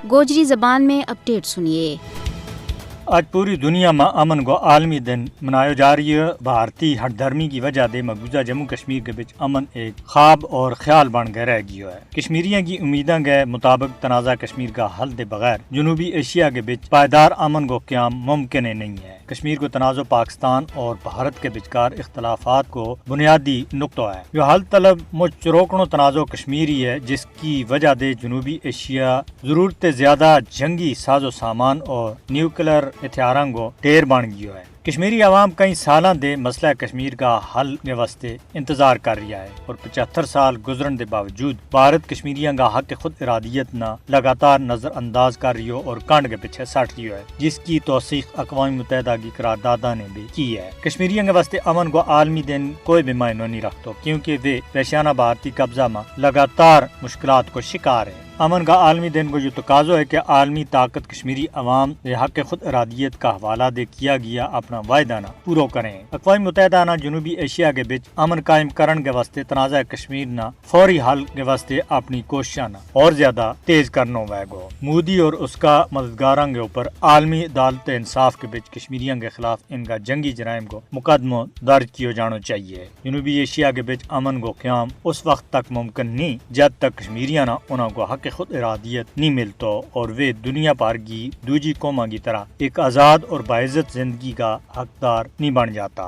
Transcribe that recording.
गोजरी ज़बान में अपडेट सुनिए। आज पूरी दुनिया में अमन को आलमी दिन मनाया जा रही है। भारतीय हटधर्मी की वजह से मकबूजा जम्मू कश्मीर के बीच अमन एक ख्वाब और ख्याल बन गए रह गया है। कश्मीरियों की उम्मीदें के मुताबिक तनाज़ा कश्मीर का हल दे बगैर जनूबी एशिया के बीच पायदार अमन को क्याम मुमकिन नहीं है। कश्मीर को तनाज़ो पाकिस्तान और भारत के बिचकार इख्तलाफात को बुनियादी नुक्ता है। जो हल तलब मुचरोकनो तनाज़ो कश्मीरी है, जिसकी वजह से जनूबी एशिया जरूरत ज्यादा जंगी साजो सामान और न्यूक्लियर हथियारों को ढेर बन गया है। कश्मीरी आवाम कई साल दे मसला कश्मीर का हल के वास्ते इंतजार कर रहा है और 75 साल गुजरन के बावजूद भारत कश्मीरियों का हक खुद इरादियत न लगातार नजरअंदाज कर रही हो और कांड के पीछे सट रही है, जिसकी तौसीक अक़वाम मुत्तहिदा की करारदादा ने भी की है। कश्मीरियों के वास्ते अमन को आलमी दिन कोई भी मायने नहीं रखता, क्योंकि वे पेशाना भारतीय कब्जा में लगातार मुश्किलात को शिकार है। अमन का आलमी दिन को जो तकाज़ो है कि आलमी ताकत कश्मीरी अवाम हक खुद इरादियत का हवाला दे किया गया अपना वायदा ना पूरा करें। अक़वाम मुत्तहिदा ना जनूबी एशिया के बीच अमन कायम करने के वास्ते तनाज़ा कश्मीर ना फौरी हल के वास्ते अपनी कोशिश ना और ज्यादा तेज करना होगा। मोदी और उसका मददगारों के ऊपर आलमी अदालत इंसाफ के बीच कश्मीरियों के खिलाफ इनका जंगी जराइम को मुकदमा दर्ज किया जाना चाहिए। जनूबी एशिया के बीच अमन को क़याम उस वक्त तक मुमकिन नहीं जब तक कश्मीरियां ना उनको हक खुद इरादियत नहीं मिलता और वे दुनिया भर की दूसरी कौमां की तरह एक आज़ाद और बाइज्जत जिंदगी का हकदार नहीं बन जाता।